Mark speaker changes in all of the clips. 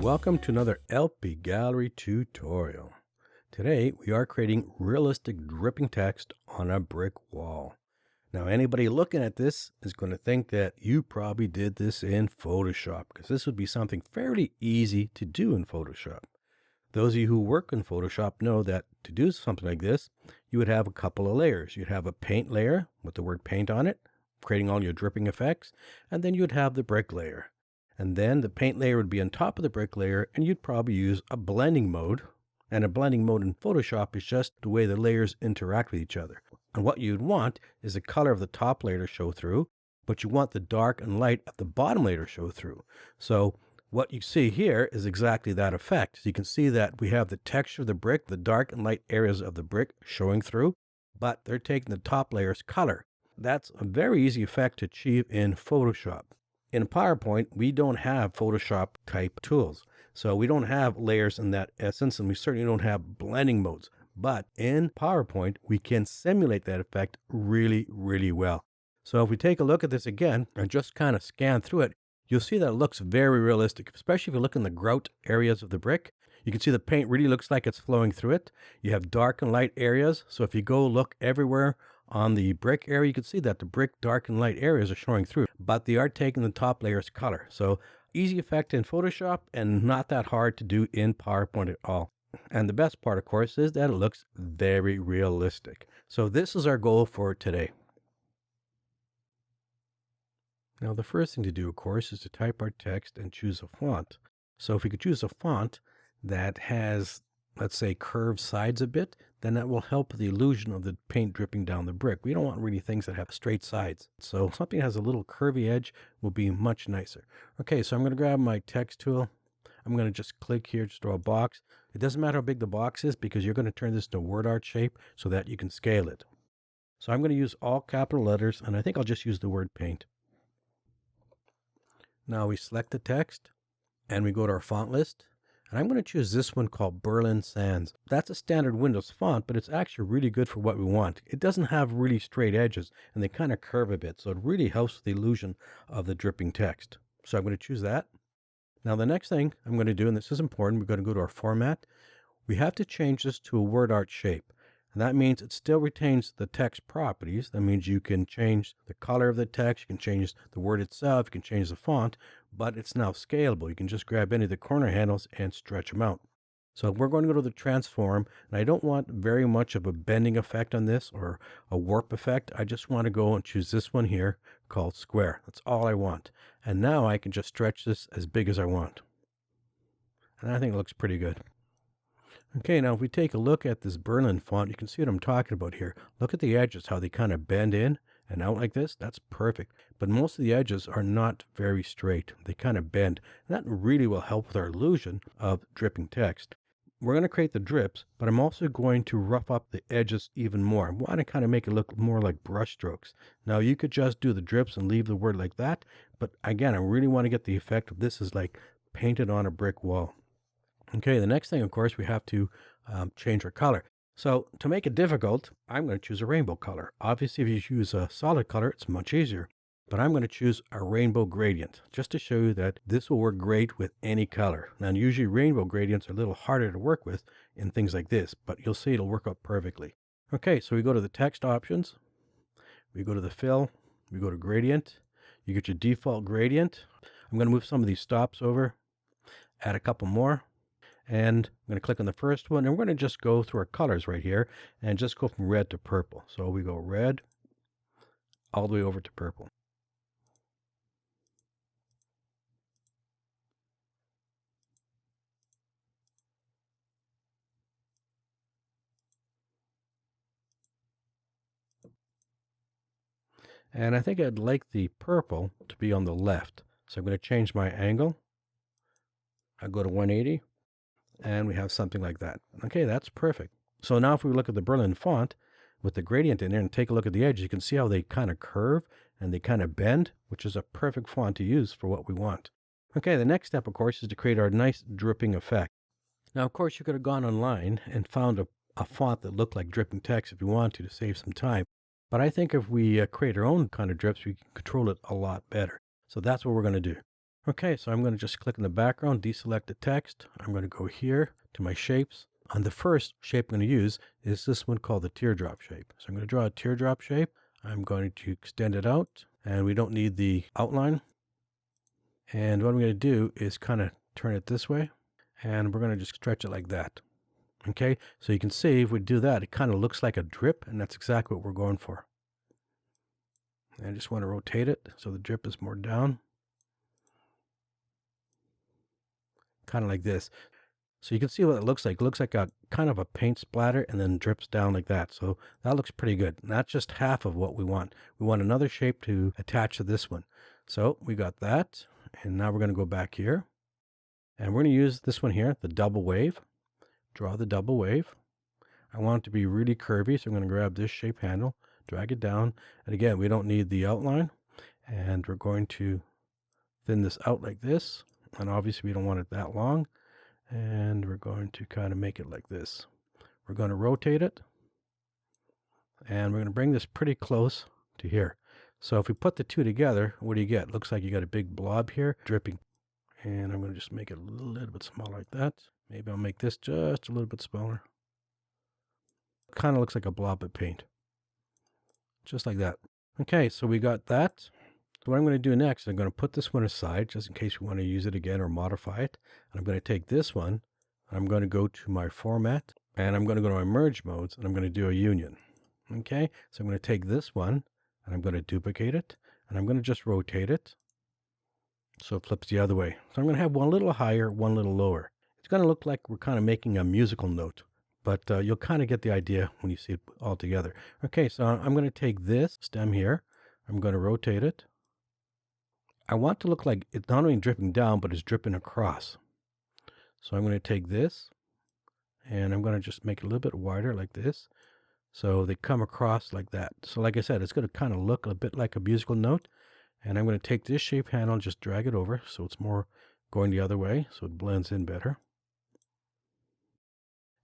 Speaker 1: Welcome to another LP Gallery tutorial. Today we are creating realistic dripping text on a brick wall. Now anybody looking at this is going to think that you probably did this in Photoshop because this would be something fairly easy to do in Photoshop. Those of you who work in Photoshop know that to do something like this, you would have a couple of layers. You'd have a paint layer with the word paint on it, creating all your dripping effects, and then you'd have the brick layer. And then the paint layer would be on top of the brick layer, and you'd probably use a blending mode. And a blending mode in Photoshop is just the way the layers interact with each other. And what you'd want is the color of the top layer to show through, but you want the dark and light of the bottom layer to show through. So what you see here is exactly that effect. So you can see that we have the texture of the brick, the dark and light areas of the brick showing through, but they're taking the top layer's color. That's a very easy effect to achieve in Photoshop. In PowerPoint, we don't have Photoshop type tools. So we don't have layers in that essence, and we certainly don't have blending modes. But in PowerPoint, we can simulate that effect really, really well. So if we take a look at this again and just kind of scan through it, you'll see that it looks very realistic, especially if you look in the grout areas of the brick. You can see the paint really looks like it's flowing through it. You have dark and light areas. So if you go look everywhere on the brick area, you can see that the brick dark and light areas are showing through, but they are taking the top layer's color. So easy effect in Photoshop and not that hard to do in PowerPoint at all. And the best part, of course, is that it looks very realistic. So this is our goal for today. Now, the first thing to do, of course, is to type our text and choose a font. So if we could choose a font that has, let's say, curved sides a bit, then that will help the illusion of the paint dripping down the brick. We don't want really things that have straight sides. So something that has a little curvy edge will be much nicer. Okay, so I'm going to grab my text tool. I'm going to just click here, just draw a box. It doesn't matter how big the box is because you're going to turn this into word art shape so that you can scale it. So I'm going to use all capital letters, and I think I'll just use the word paint. Now we select the text and we go to our font list. And I'm going to choose this one called Berlin Sans. That's a standard Windows font, but it's actually really good for what we want. It doesn't have really straight edges and they kind of curve a bit. So it really helps with the illusion of the dripping text. So I'm going to choose that. Now the next thing I'm going to do, and this is important, we're going to go to our format. We have to change this to a word art shape. And that means it still retains the text properties. That means you can change the color of the text, you can change the word itself, you can change the font, but it's now scalable. You can just grab any of the corner handles and stretch them out. So we're going to go to the transform, and I don't want very much of a bending effect on this or a warp effect. I just want to go and choose this one here called square. That's all I want. And now I can just stretch this as big as I want. And I think it looks pretty good. Okay, now if we take a look at this Berlin font, you can see what I'm talking about here. Look at the edges, how they kind of bend in and out like this. That's perfect. But most of the edges are not very straight. They kind of bend. And that really will help with our illusion of dripping text. We're going to create the drips, but I'm also going to rough up the edges even more. I want to kind of make it look more like brush strokes. Now you could just do the drips and leave the word like that. But again, I really want to get the effect of this is like painted on a brick wall. Okay, the next thing, of course, we have to change our color. So to make it difficult, I'm going to choose a rainbow color. Obviously, if you use a solid color, it's much easier. But I'm going to choose a rainbow gradient, just to show you that this will work great with any color. Now, usually rainbow gradients are a little harder to work with in things like this, but you'll see it'll work out perfectly. Okay, so we go to the text options. We go to the fill. We go to gradient. You get your default gradient. I'm going to move some of these stops over, add a couple more. And I'm going to click on the first one, and we're going to just go through our colors right here and just go from red to purple. So we go red all the way over to purple. And I think I'd like the purple to be on the left. So I'm going to change my angle. I'll go to 180. And we have something like that. Okay, that's perfect. So now if we look at the Berlin font with the gradient in there and take a look at the edges, you can see how they kind of curve and they kind of bend, which is a perfect font to use for what we want. Okay, the next step, of course, is to create our nice dripping effect. Now, of course, you could have gone online and found a font that looked like dripping text if you want to save some time. But I think if we create our own kind of drips, we can control it a lot better. So that's what we're going to do. Okay, so I'm going to just click in the background, deselect the text. I'm going to go here to my shapes. On the first shape I'm going to use is this one called the teardrop shape. So I'm going to draw a teardrop shape. I'm going to extend it out, and we don't need the outline. And what I'm going to do is kind of turn it this way, and we're going to just stretch it like that. Okay, so you can see if we do that, it kind of looks like a drip, and that's exactly what we're going for. And I just want to rotate it so the drip is more down. Kind of like this. So you can see what it looks like. It looks like a kind of a paint splatter and then drips down like that. So that looks pretty good. And that's just half of what we want. We want another shape to attach to this one. So we got that. And now we're going to go back here. And we're going to use this one here, the double wave. Draw the double wave. I want it to be really curvy, so I'm going to grab this shape handle, drag it down. And again, we don't need the outline. And we're going to thin this out like this. And obviously we don't want it that long. And we're going to kind of make it like this. We're going to rotate it. And we're going to bring this pretty close to here. So if we put the two together, what do you get? Looks like you got a big blob here dripping. And I'm going to just make it a little bit smaller like that. Maybe I'll make this just a little bit smaller. Kind of looks like a blob of paint. Just like that. Okay, so we got that. So what I'm going to do next, I'm going to put this one aside just in case we want to use it again or modify it. And I'm going to take this one, I'm going to go to my format, and I'm going to go to my merge modes, and I'm going to do a union. Okay, so I'm going to take this one, and I'm going to duplicate it, and I'm going to just rotate it so it flips the other way. So I'm going to have one a little higher, one a little lower. It's going to look like we're kind of making a musical note, but you'll kind of get the idea when you see it all together. Okay, so I'm going to take this stem here, I'm going to rotate it. I want to look like it's not only dripping down, but it's dripping across. So I'm going to take this, and I'm going to just make it a little bit wider like this. So they come across like that. So like I said, it's going to kind of look a bit like a musical note. And I'm going to take this shape handle and just drag it over so it's more going the other way, so it blends in better.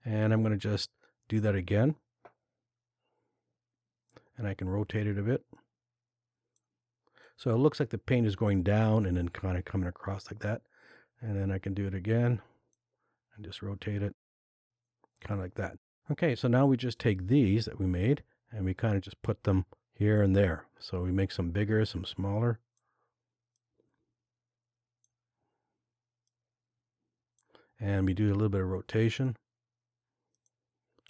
Speaker 1: And I'm going to just do that again. And I can rotate it a bit. So it looks like the paint is going down and then kind of coming across like that. And then I can do it again and just rotate it kind of like that. Okay, so now we just take these that we made and we kind of just put them here and there. So we make some bigger, some smaller. And we do a little bit of rotation.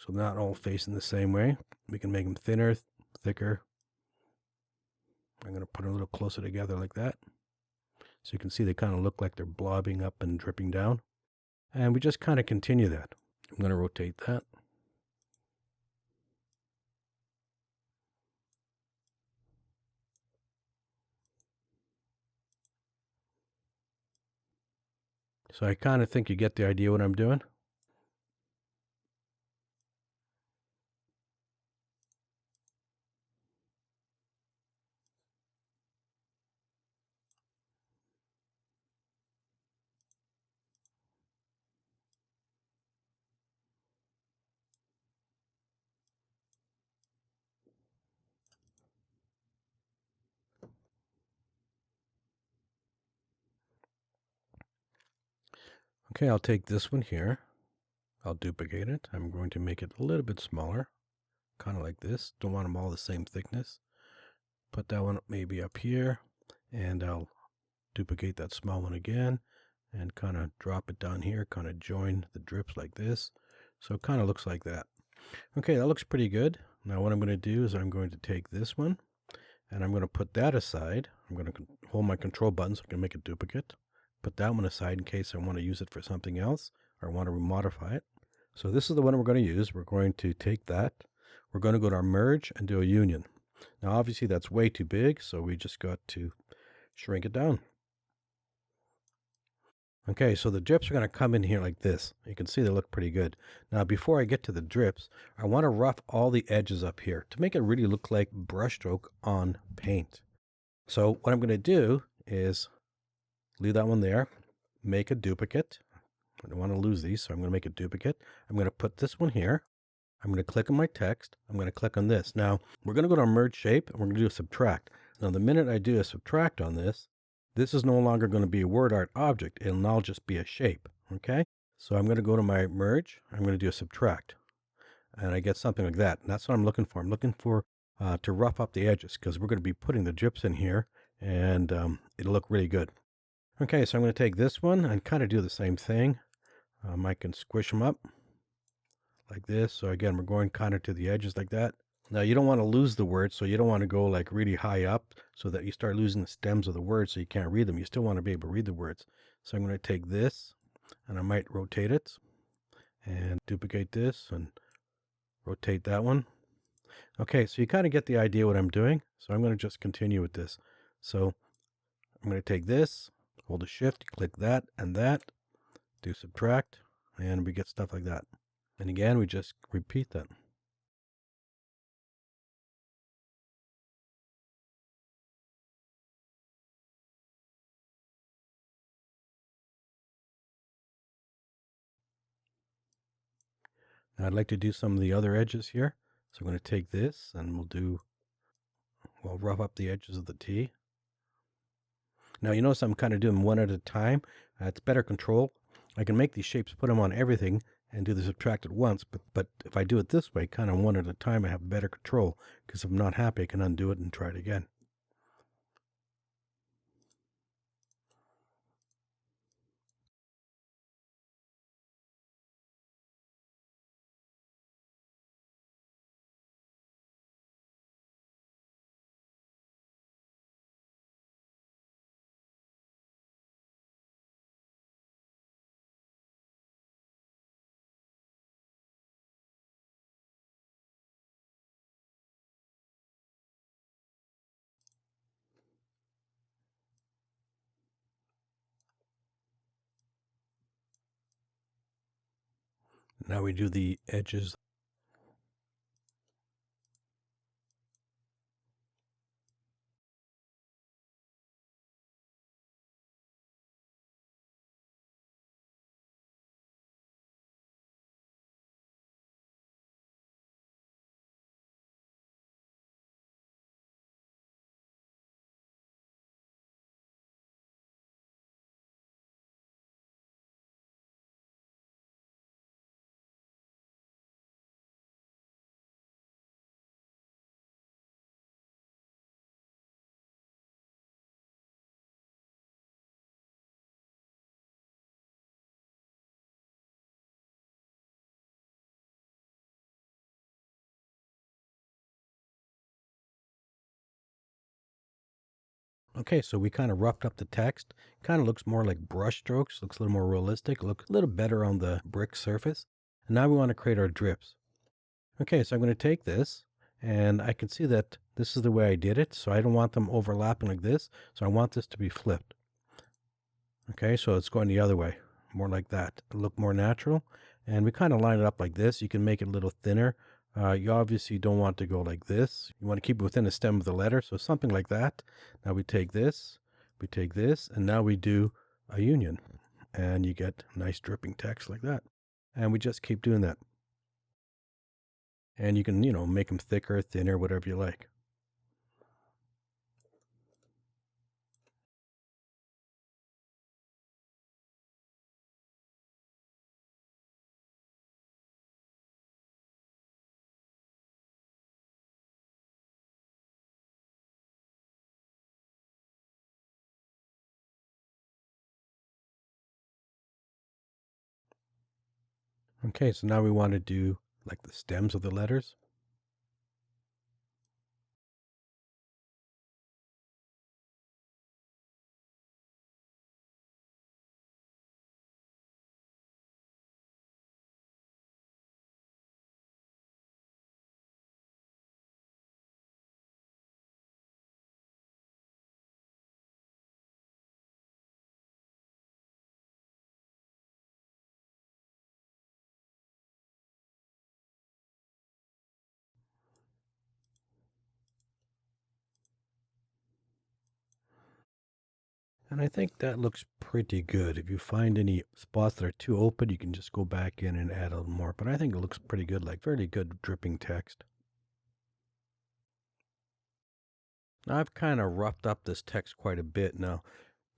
Speaker 1: So not all facing the same way. We can make them thinner, thicker. I'm going to put them a little closer together like that. So you can see they kind of look like they're blobbing up and dripping down. And we just kind of continue that. I'm going to rotate that. So I kind of think you get the idea what I'm doing. Okay, I'll take this one here. I'll duplicate it. I'm going to make it a little bit smaller, kind of like this. Don't want them all the same thickness. Put that one maybe up here, and I'll duplicate that small one again and kind of drop it down here, kind of join the drips like this. So it kind of looks like that. Okay, that looks pretty good. Now what I'm going to do is I'm going to take this one and I'm going to put that aside. I'm going to hold my control button so I can make a duplicate. Put that one aside in case I want to use it for something else or want to modify it. So this is the one we're going to use. We're going to take that. We're going to go to our merge and do a union. Now obviously that's way too big, so we just got to shrink it down. Okay, so the drips are going to come in here like this. You can see they look pretty good. Now, before I get to the drips, I want to rough all the edges up here to make it really look like brushstroke on paint. So what I'm going to do is leave that one there, make a duplicate. I don't want to lose these, so I'm going to make a duplicate. I'm going to put this one here. I'm going to click on my text. I'm going to click on this. Now, we're going to go to our merge shape, and we're going to do a subtract. Now, the minute I do a subtract on this, This is no longer going to be a word art object. It'll now just be a shape. Okay. So I'm going to go to my merge. I'm going to do a subtract. And I get something like that. And that's what I'm looking for. I'm looking for to rough up the edges because we're going to be putting the drips in here and it'll look really good. Okay, so I'm going to take this one and kind of do the same thing. I can squish them up like this. So again, we're going kind of to the edges like that. Now you don't want to lose the words, so you don't want to go like really high up so that you start losing the stems of the words so you can't read them. You still want to be able to read the words. So I'm going to take this and I might rotate it and duplicate this and rotate that one. Okay, so you kind of get the idea what I'm doing. So I'm going to just continue with this. So I'm going to take this, hold the shift, click that and that, do subtract, and we get stuff like that. And again, we just repeat that. Now I'd like to do some of the other edges here. So I'm going to take this and we'll rough up the edges of the T. Now you notice I'm kind of doing one at a time. It's better control. I can make these shapes, put them on everything, and do the subtract at once. But if I do it this way, kind of one at a time, I have better control. Because if I'm not happy, I can undo it and try it again. Now we do the edges. Okay, so we kind of roughed up the text. Kind of looks more like brush strokes, looks a little more realistic, looks a little better on the brick surface. And now we want to create our drips. Okay, so I'm going to take this and I can see that this is the way I did it. So I don't want them overlapping like this. So I want this to be flipped. Okay, so it's going the other way, more like that. It'll look more natural. And we kind of line it up like this. You can make it a little thinner. You obviously don't want to go like this. You want to keep it within the stem of the letter. So something like that. Now we take this, and now we do a union. And you get nice dripping text like that. And we just keep doing that. And you can, make them thicker, thinner, whatever you like. Okay, so now we want to do like the stems of the letters. And I think that looks pretty good. If you find any spots that are too open, you can just go back in and add a little more. But I think it looks pretty good, like fairly good dripping text. Now I've kind of roughed up this text quite a bit now.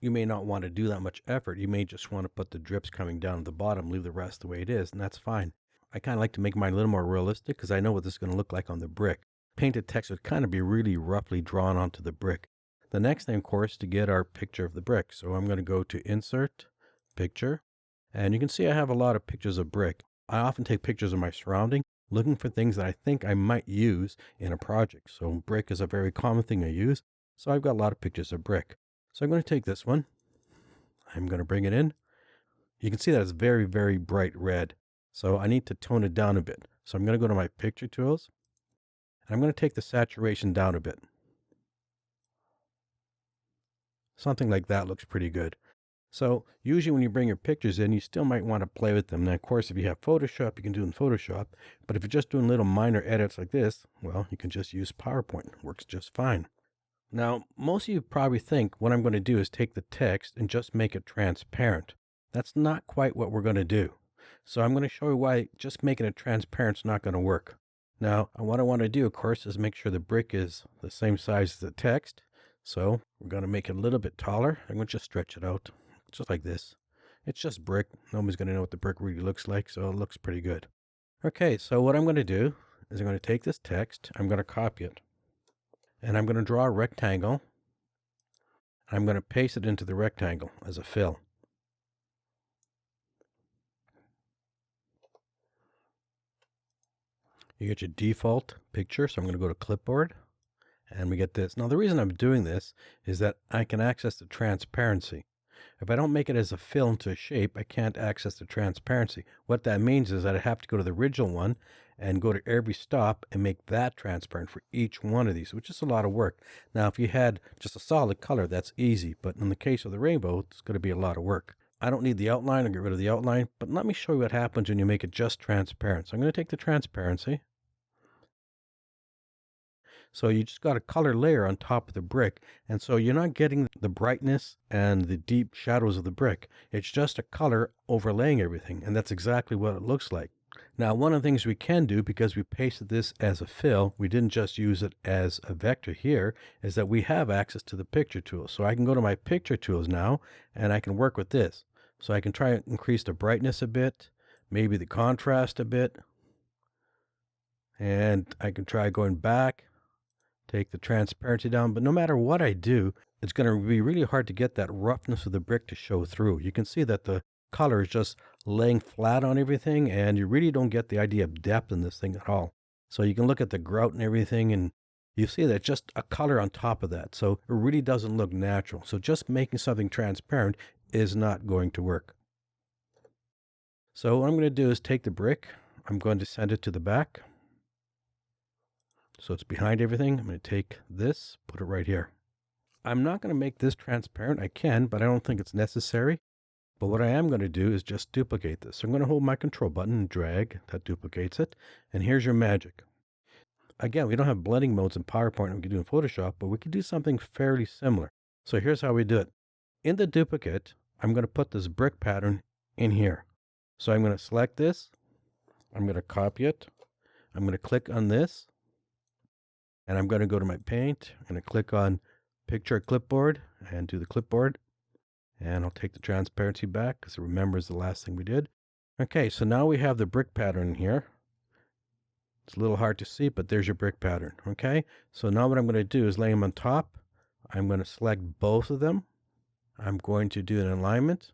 Speaker 1: you may not want to do that much effort. You may just want to put the drips coming down at the bottom, leave the rest the way it is, and that's fine. I kind of like to make mine a little more realistic because I know what this is going to look like on the brick. Painted text would kind of be really roughly drawn onto the brick. The next thing, of course, to get our picture of the brick. So I'm going to go to Insert, Picture, and you can see I have a lot of pictures of brick. I often take pictures of my surrounding, looking for things that I think I might use in a project. So brick is a very common thing I use. So I've got a lot of pictures of brick. So I'm going to take this one. I'm going to bring it in. You can see that it's very, very bright red. So I need to tone it down a bit. So I'm going to go to my picture tools. And I'm going to take the saturation down a bit. Something like that looks pretty good. So usually when you bring your pictures in, you still might want to play with them. Now, of course, if you have Photoshop, you can do it in Photoshop. But if you're just doing little minor edits like this, well, you can just use PowerPoint. It works just fine. Now, most of you probably think what I'm going to do is take the text and just make it transparent. That's not quite what we're going to do. So I'm going to show you why just making it transparent is not going to work. Now, what I want to do, of course, is make sure the brick is the same size as the text. So we're going to make it a little bit taller. I'm going to just stretch it out, just like this. It's just brick. Nobody's going to know what the brick really looks like, so it looks pretty good. Okay, so what I'm going to do is I'm going to take this text, I'm going to copy it, and I'm going to draw a rectangle. I'm going to paste it into the rectangle as a fill. You get your default picture, so I'm going to go to Clipboard, and we get this. Now, the reason I'm doing this is that I can access the transparency. If I don't make it as a fill into a shape, I can't access the transparency. What that means is that I have to go to the original one and go to every stop and make that transparent for each one of these, which is a lot of work. Now, if you had just a solid color, that's easy. But in the case of the rainbow, it's going to be a lot of work. I don't need the outline. I'll get rid of the outline. But let me show you what happens when you make it just transparent. So I'm going to take the transparency. So you just got a color layer on top of the brick. And so you're not getting the brightness and the deep shadows of the brick. It's just a color overlaying everything. And that's exactly what it looks like. Now, one of the things we can do, because we pasted this as a fill, we didn't just use it as a vector here, is that we have access to the picture tool. So I can go to my picture tools now, and I can work with this. So I can try and increase the brightness a bit, maybe the contrast a bit. And I can try going back, take the transparency down. But no matter what I do, it's going to be really hard to get that roughness of the brick to show through. You can see that the color is just laying flat on everything, and you really don't get the idea of depth in this thing at all. So you can look at the grout and everything, and you see that just a color on top of that. So it really doesn't look natural. So just making something transparent is not going to work. So what I'm going to do is take the brick. I'm going to send it to the back. So it's behind everything. I'm going to take this, put it right here. I'm not going to make this transparent. I can, but I don't think it's necessary. But what I am going to do is just duplicate this. So I'm going to hold my control button and drag. That duplicates it. And here's your magic. Again, we don't have blending modes in PowerPoint we can do in Photoshop, but we can do something fairly similar. So here's how we do it. In the duplicate, I'm going to put this brick pattern in here. So I'm going to select this. I'm going to copy it. I'm going to click on this. And I'm going to go to my paint. I'm going to click on Picture Clipboard and do the clipboard. And I'll take the transparency back because it remembers the last thing we did. Okay, so now we have the brick pattern here. It's a little hard to see, but there's your brick pattern. Okay, so now what I'm going to do is lay them on top. I'm going to select both of them. I'm going to do an alignment,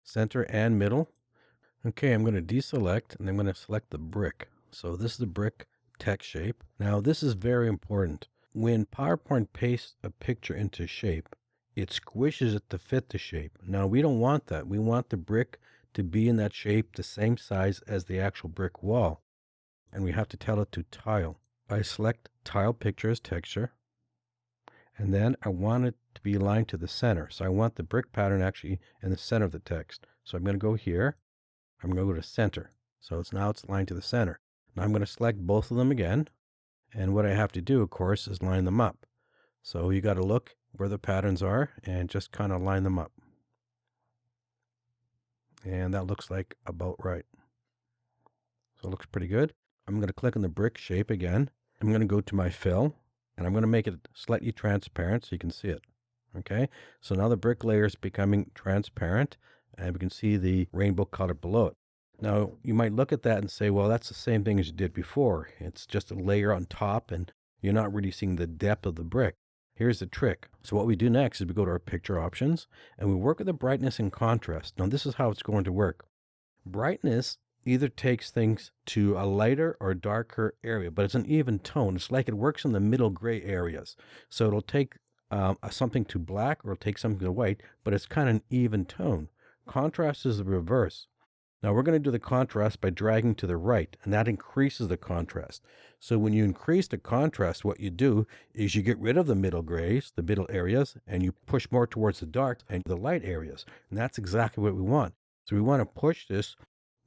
Speaker 1: center and middle. Okay, I'm going to deselect and I'm going to select the brick. So this is the brick text shape. Now this is very important. When PowerPoint pastes a picture into shape, it squishes it to fit the shape. Now we don't want that. We want the brick to be in that shape the same size as the actual brick wall. And we have to tell it to tile. I select tile picture as texture. And then I want it to be aligned to the center. So I want the brick pattern actually in the center of the text. So I'm going to go here. I'm going to go to center. So now it's aligned to the center. Now I'm going to select both of them again. And what I have to do, of course, is line them up. So you got to look where the patterns are and just kind of line them up. And that looks like about right. So it looks pretty good. I'm going to click on the brick shape again. I'm going to go to my fill. And I'm going to make it slightly transparent so you can see it. Okay, so now the brick layer is becoming transparent, and we can see the rainbow color below it. Now, you might look at that and say, well, that's the same thing as you did before. It's just a layer on top, and you're not really seeing the depth of the brick. Here's the trick. So what we do next is we go to our picture options, and we work with the brightness and contrast. Now, this is how it's going to work. Brightness either takes things to a lighter or darker area, but it's an even tone. It's like it works in the middle gray areas. So it'll take something to black or it'll take something to white, but it's kind of an even tone. Contrast is the reverse. Now we're going to do the contrast by dragging to the right, and that increases the contrast. So when you increase the contrast, what you do is you get rid of the middle grays, the middle areas, and you push more towards the dark and the light areas. And that's exactly what we want. So we want to push this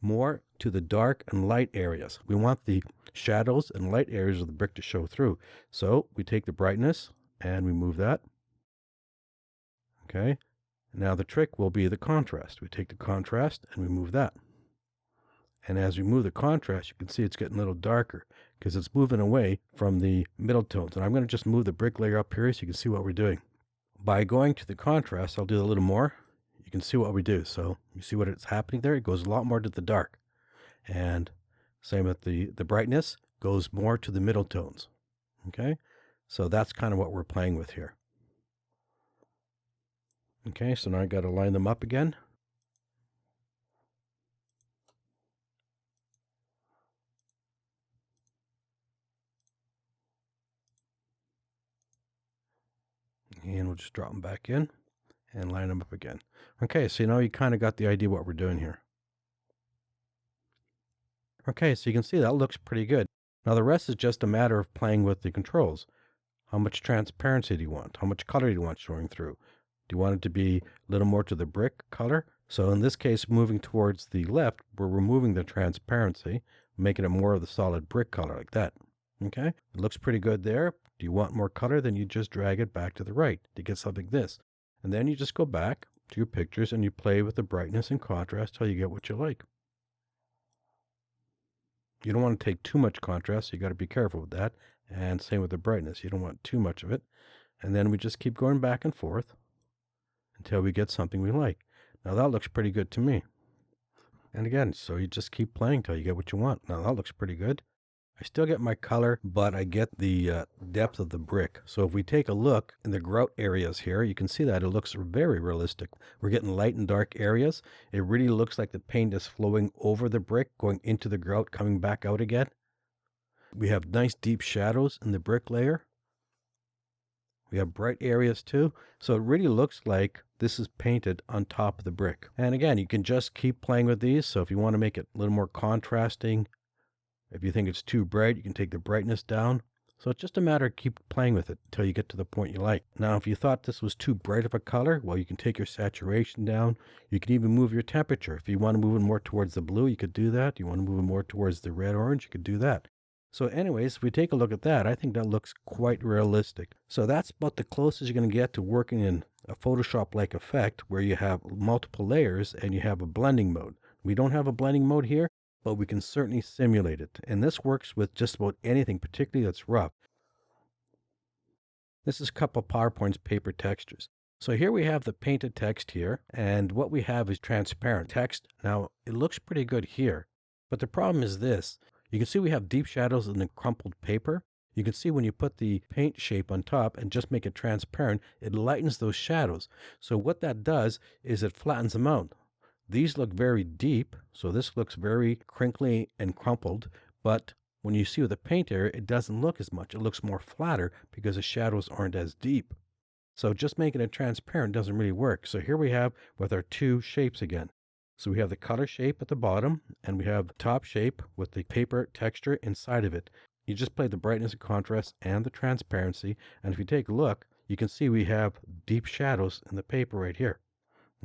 Speaker 1: more to the dark and light areas. We want the shadows and light areas of the brick to show through. So we take the brightness and we move that. Okay. Now the trick will be the contrast. We take the contrast and we move that. And as we move the contrast, you can see it's getting a little darker because it's moving away from the middle tones. And I'm going to just move the brick layer up here so you can see what we're doing. By going to the contrast, I'll do a little more. You can see what we do. So you see what it's happening there? It goes a lot more to the dark. And same with the brightness goes more to the middle tones. Okay. So that's kind of what we're playing with here. Okay. So now I got to line them up again. And we'll just drop them back in and line them up again. Okay, so now you kind of got the idea what we're doing here. Okay, so you can see that looks pretty good. Now the rest is just a matter of playing with the controls. How much transparency do you want? How much color do you want showing through? Do you want it to be a little more to the brick color? So in this case, moving towards the left, we're removing the transparency, making it more of the solid brick color like that. Okay, it looks pretty good there. Do you want more color? Then you just drag it back to the right to get something like this. And then you just go back to your pictures and you play with the brightness and contrast till you get what you like. You don't want to take too much contrast, so you got to be careful with that. And same with the brightness. You don't want too much of it. And then we just keep going back and forth until we get something we like. Now that looks pretty good to me. And again, so you just keep playing till you get what you want. Now that looks pretty good. I still get my color, but I get the depth of the brick. So if we take a look in the grout areas here, you can see that it looks very realistic. We're getting light and dark areas. It really looks like the paint is flowing over the brick, going into the grout, coming back out again. We have nice deep shadows in the brick layer. We have bright areas too. So it really looks like this is painted on top of the brick. And again, you can just keep playing with these. So if you want to make it a little more contrasting, if you think it's too bright, you can take the brightness down. So it's just a matter of keep playing with it until you get to the point you like. Now, if you thought this was too bright of a color, well, you can take your saturation down. You can even move your temperature. If you want to move it more towards the blue, you could do that. You want to move it more towards the red-orange, you could do that. So anyways, if we take a look at that, I think that looks quite realistic. So that's about the closest you're going to get to working in a Photoshop-like effect where you have multiple layers and you have a blending mode. We don't have a blending mode here, but we can certainly simulate it. And this works with just about anything, particularly that's rough. This is a couple of PowerPoint's paper textures. So here we have the painted text here, and what we have is transparent text. Now, it looks pretty good here, but the problem is this. You can see we have deep shadows in the crumpled paper. You can see when you put the paint shape on top and just make it transparent, it lightens those shadows. So what that does is it flattens them out. These look very deep, so this looks very crinkly and crumpled, but when you see with the paint area, it doesn't look as much. It looks more flatter because the shadows aren't as deep. So just making it transparent doesn't really work. So here we have with our two shapes again. So we have the color shape at the bottom, and we have the top shape with the paper texture inside of it. You just play the brightness and contrast and the transparency, and if you take a look, you can see we have deep shadows in the paper right here.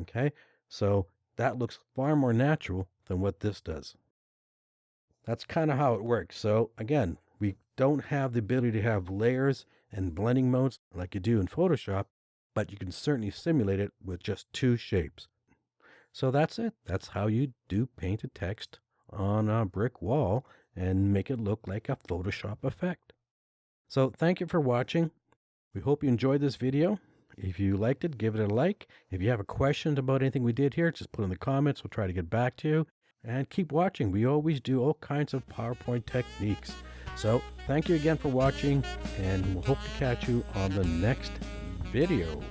Speaker 1: Okay, so that looks far more natural than what this does. That's kind of how it works. So again, we don't have the ability to have layers and blending modes like you do in Photoshop, but you can certainly simulate it with just two shapes. So that's it. That's how you do painted text on a brick wall and make it look like a Photoshop effect. So thank you for watching. We hope you enjoyed this video. If you liked it, give it a like. If you have a question about anything we did here, just put it in the comments. We'll try to get back to you. And keep watching. We always do all kinds of PowerPoint techniques. So thank you again for watching, and we'll hope to catch you on the next video.